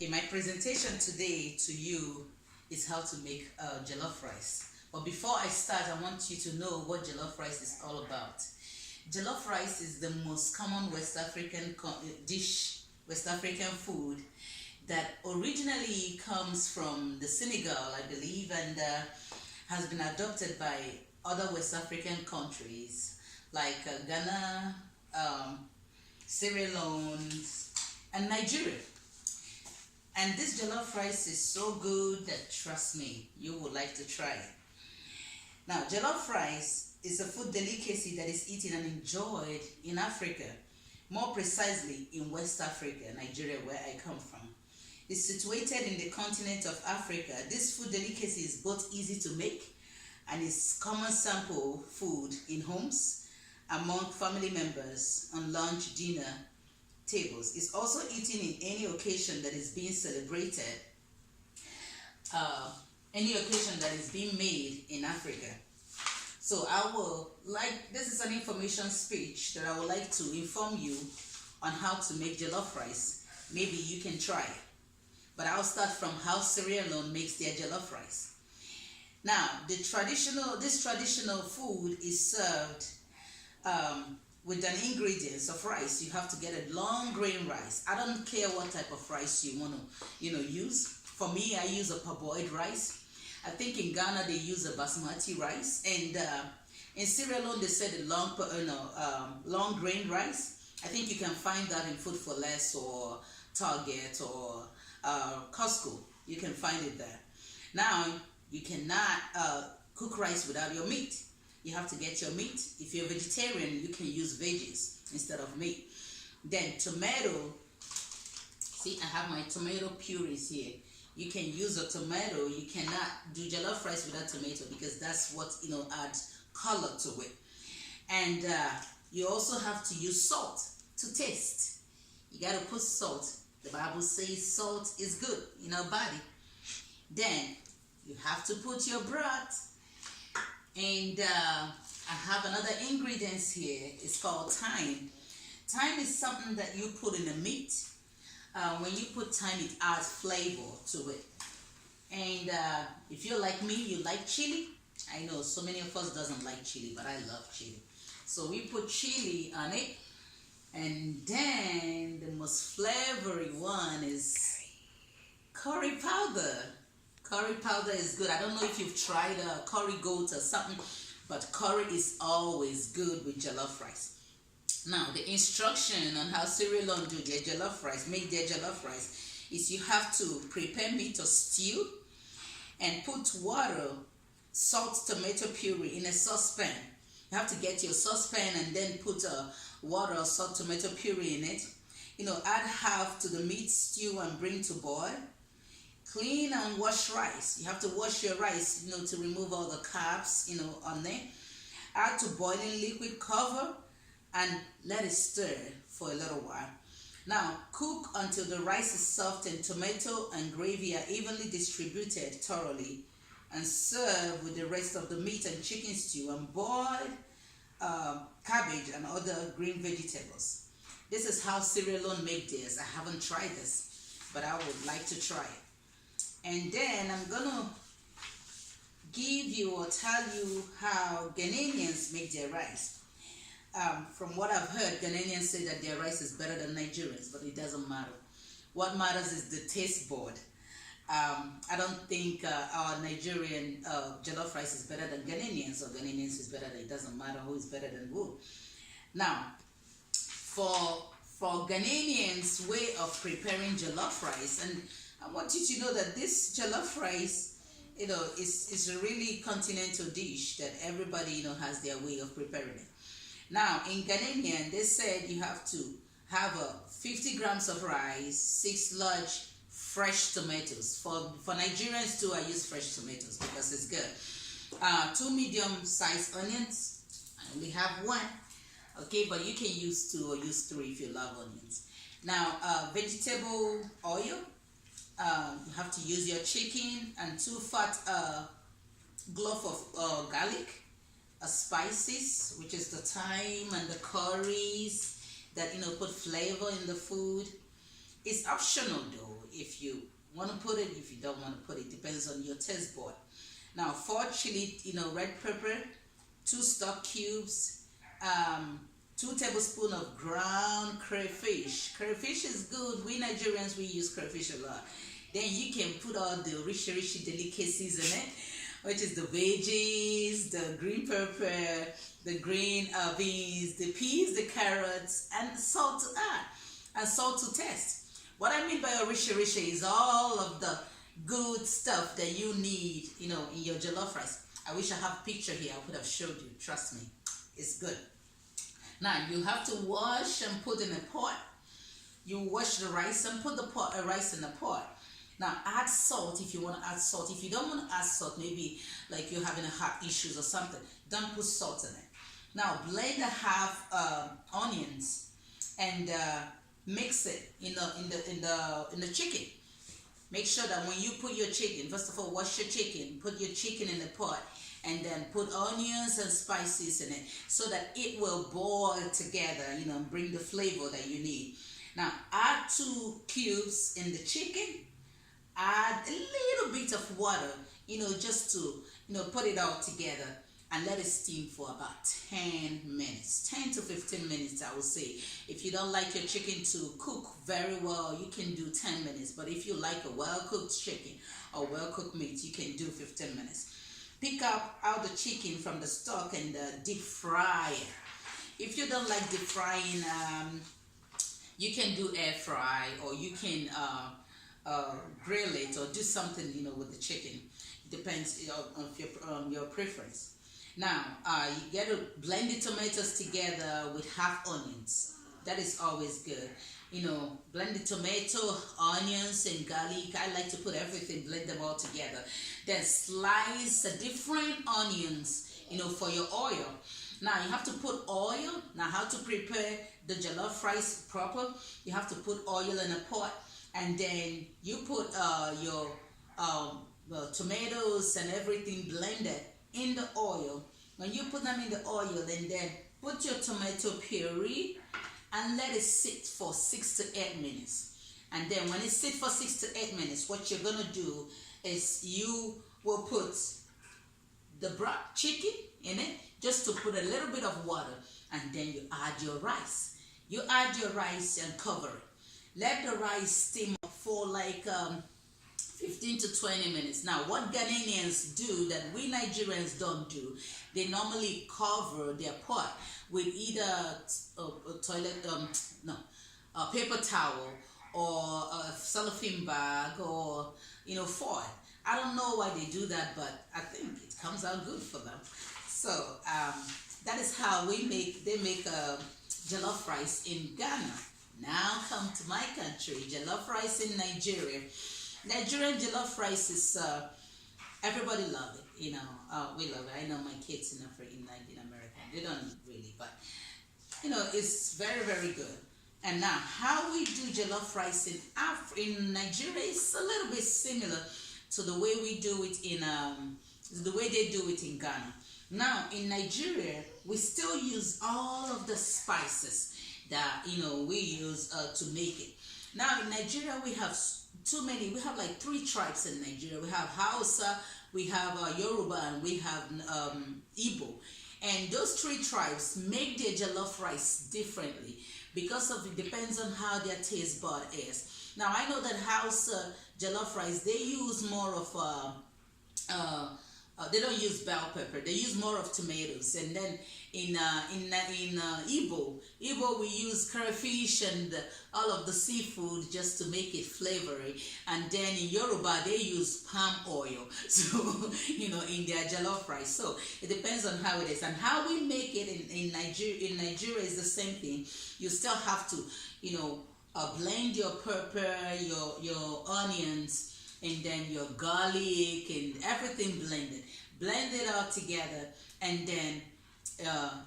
Okay, my presentation today to you is how to make jollof rice. But before I start, I want you to know what jollof rice is all about. Jollof rice is the most common West African dish, West African food that originally comes from the Senegal, I believe, and has been adopted by other West African countries like Ghana, Sierra Leone, and Nigeria. And this jollof rice is so good that, trust me, you would like to try it. Now, jollof rice is a food delicacy that is eaten and enjoyed in Africa, more precisely in West Africa, Nigeria, where I come from. It's situated in the continent of Africa. This food delicacy is both easy to make and is common sample food in homes, among family members, on lunch, dinner tables. It's also eaten in any occasion that is being celebrated, any occasion that is being made in Africa. So this is an information speech that I would like to inform you on how to make jollof rice. Maybe you can try it. But I'll start from how Sierra Leone makes their jollof rice. Now, this traditional food is served with an ingredients of rice. You have to get a long grain rice. I don't care what type of rice you want to use. For me, I use a parboiled rice. I think in Ghana they use a basmati rice, and in Sierra Leone they said a long grain rice. I think you can find that in Food for Less or Target or Costco. You can find it there. Now, you cannot cook rice without your meat. You have to get your meat. If you're vegetarian, you can use veggies instead of meat. Then tomato. See, I have my tomato purees here. You can use a tomato. You cannot do jollof rice without tomato because that's what adds color to it. And you also have to use salt to taste. You got to put salt. The Bible says salt is good in our body. Then you have to put your broth. And I have another ingredients here. It's called thyme. Thyme is something that you put in the meat. When you put thyme, it adds flavor to it. And if you're like me, you like chili. I know so many of us doesn't like chili, but I love chili. So we put chili on it. And then the most flavory one is curry powder. Curry powder is good. I don't know if you've tried curry goat or something, but curry is always good with jollof rice. Now, the instruction on how Sierra Leone do their jollof rice, make their jollof rice, is you have to prepare meat or stew and put water, salt, tomato puree in a saucepan. You have to get your saucepan and then put water, salt, tomato puree in it. Add half to the meat stew and bring to boil. Clean and wash rice. You have to wash your rice, to remove all the carbs, on there. Add to boiling liquid, cover, and let it stir for a little while. Now, cook until the rice is soft and tomato and gravy are evenly distributed thoroughly, and serve with the rest of the meat and chicken stew and boiled cabbage and other green vegetables. This is how Sierra Leone make theirs. I haven't tried this, but I would like to try it. And then I'm gonna give you or tell you how Ghanaians make their rice. From what I've heard, Ghanaians say that their rice is better than Nigerians, but it doesn't matter. What matters is the taste board. I don't think our Nigerian jollof rice is better than Ghanaians, or Ghanaians is better than, it doesn't matter who is better than who. Now, for Ghanaians' way of preparing jollof rice, and I want you to know that this jollof rice, is a really continental dish that everybody, has their way of preparing it. Now, in Ghanaian, they said you have to have 50 grams of rice, 6 large fresh tomatoes. For Nigerians too, I use fresh tomatoes because it's good. 2 medium-sized onions. I only have 1. Okay, but you can use 2 or use 3 if you love onions. Now, vegetable oil. You have to use your chicken and 2 fat cloves of garlic, spices, which is the thyme and the curries that put flavor in the food. It's optional though. if you want to put it. If you don't want to put it, depends on your taste bud. Now 4 chili, red pepper, 2 stock cubes, 2 tablespoons of ground crayfish. Crayfish is good. We Nigerians, we use crayfish a lot. Then you can put all the rishi delicacies in it, which is the veggies, the green pepper, the green beans, the peas, the carrots, and salt to add, and salt to taste. What I mean by a rishi is all of the good stuff that you need, in your jollof rice. I wish I have a picture here. I would have showed you. Trust me, it's good. Now you have to wash and put in a pot. You wash the rice and put the rice in the pot. Now add salt if you want to add salt. If you don't want to add salt, maybe like you're having a heart issues or something, don't put salt in it. Now blend a half onions and mix it in the chicken. Make sure that when you put your chicken, first of all, wash your chicken, put your chicken in the pot, and then put onions and spices in it so that it will boil together, bring the flavor that you need. Now add 2 cubes in the chicken. Add a little bit of water, just to, put it all together, and let it steam for about 10 minutes, 10 to 15 minutes, I would say. If you don't like your chicken to cook very well, you can do 10 minutes. But if you like a well-cooked chicken or well-cooked meat, you can do 15 minutes. Pick out the chicken from the stock and deep fry it. If you don't like deep frying, you can do air fry, or you can grill it, or do something, with the chicken. It depends on your preference. Now, you get to blend the tomatoes together with half onions. That is always good. Blend the tomato, onions, and garlic. I like to put everything, blend them all together. Then slice different onions, for your oil. Now, you have to put oil. Now, how to prepare the jollof rice proper? You have to put oil in a pot, and then you put your tomatoes and everything blended in the oil. When you put them in the oil, and then put your tomato puree and let it sit for 6 to 8 minutes. And then when it sits for 6 to 8 minutes, what you're gonna do is you will put the broth chicken in it, just to put a little bit of water, and then you add your rice. You add your rice and cover it. Let the rice steam for like 15 to 20 minutes. Now, what Ghanaians do that we Nigerians don't do, they normally cover their pot with either a paper towel, or a cellophane bag, or foil. I don't know why they do that, but I think it comes out good for them. So that is how they make jollof rice in Ghana. Now come to my country, jollof rice in Nigeria. Nigerian jollof rice is, everybody love it, we love it. I know my kids in America, they don't really, but, it's very, very good. And now, how we do jollof rice in Nigeria is a little bit similar to the way we do it the way they do it in Ghana. Now, in Nigeria, we still use all of the spices that, we use to make it. Now, in Nigeria, we have we have like 3 tribes in Nigeria. We have Hausa, we have Yoruba, and we have Igbo. And those 3 tribes make their jollof rice differently because it depends on how their taste bud is. Now, I know that Hausa jollof rice, they use more of they don't use bell pepper. They use more of tomatoes. And then in Igbo, we use crayfish and all of the seafood just to make it flavory. And then in Yoruba, they use palm oil. So, in their jollof rice. So it depends on how it is. And how we make it in Nigeria is the same thing. You still have to, blend your pepper, your onions, and then your garlic and everything blended. Blend it all together, and then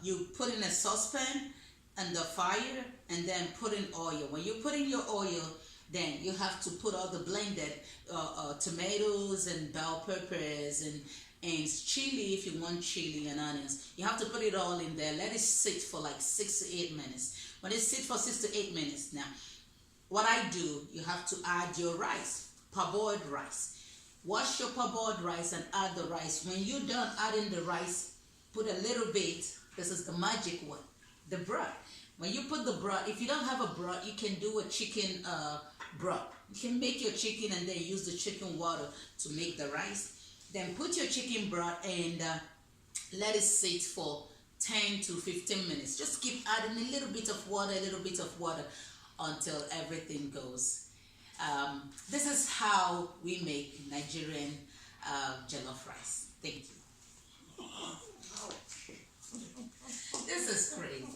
you put in a saucepan and the fire, and then put in oil. When you put in your oil, then you have to put all the blended tomatoes and bell peppers and chili if you want chili and onions. You have to put it all in there. Let it sit for like 6 to 8 minutes. When it sits for 6 to 8 minutes, now what I do, you have to add your rice, parboiled rice. Wash your parboiled rice and add the rice. When you're done adding the rice, put a little bit, this is the magic one, the broth. When you put the broth, if you don't have a broth, you can do a chicken broth. You can make your chicken and then use the chicken water to make the rice. Then put your chicken broth and let it sit for 10 to 15 minutes. Just keep adding a little bit of water, until everything goes. This is how we make Nigerian jollof rice. Thank you. This is great.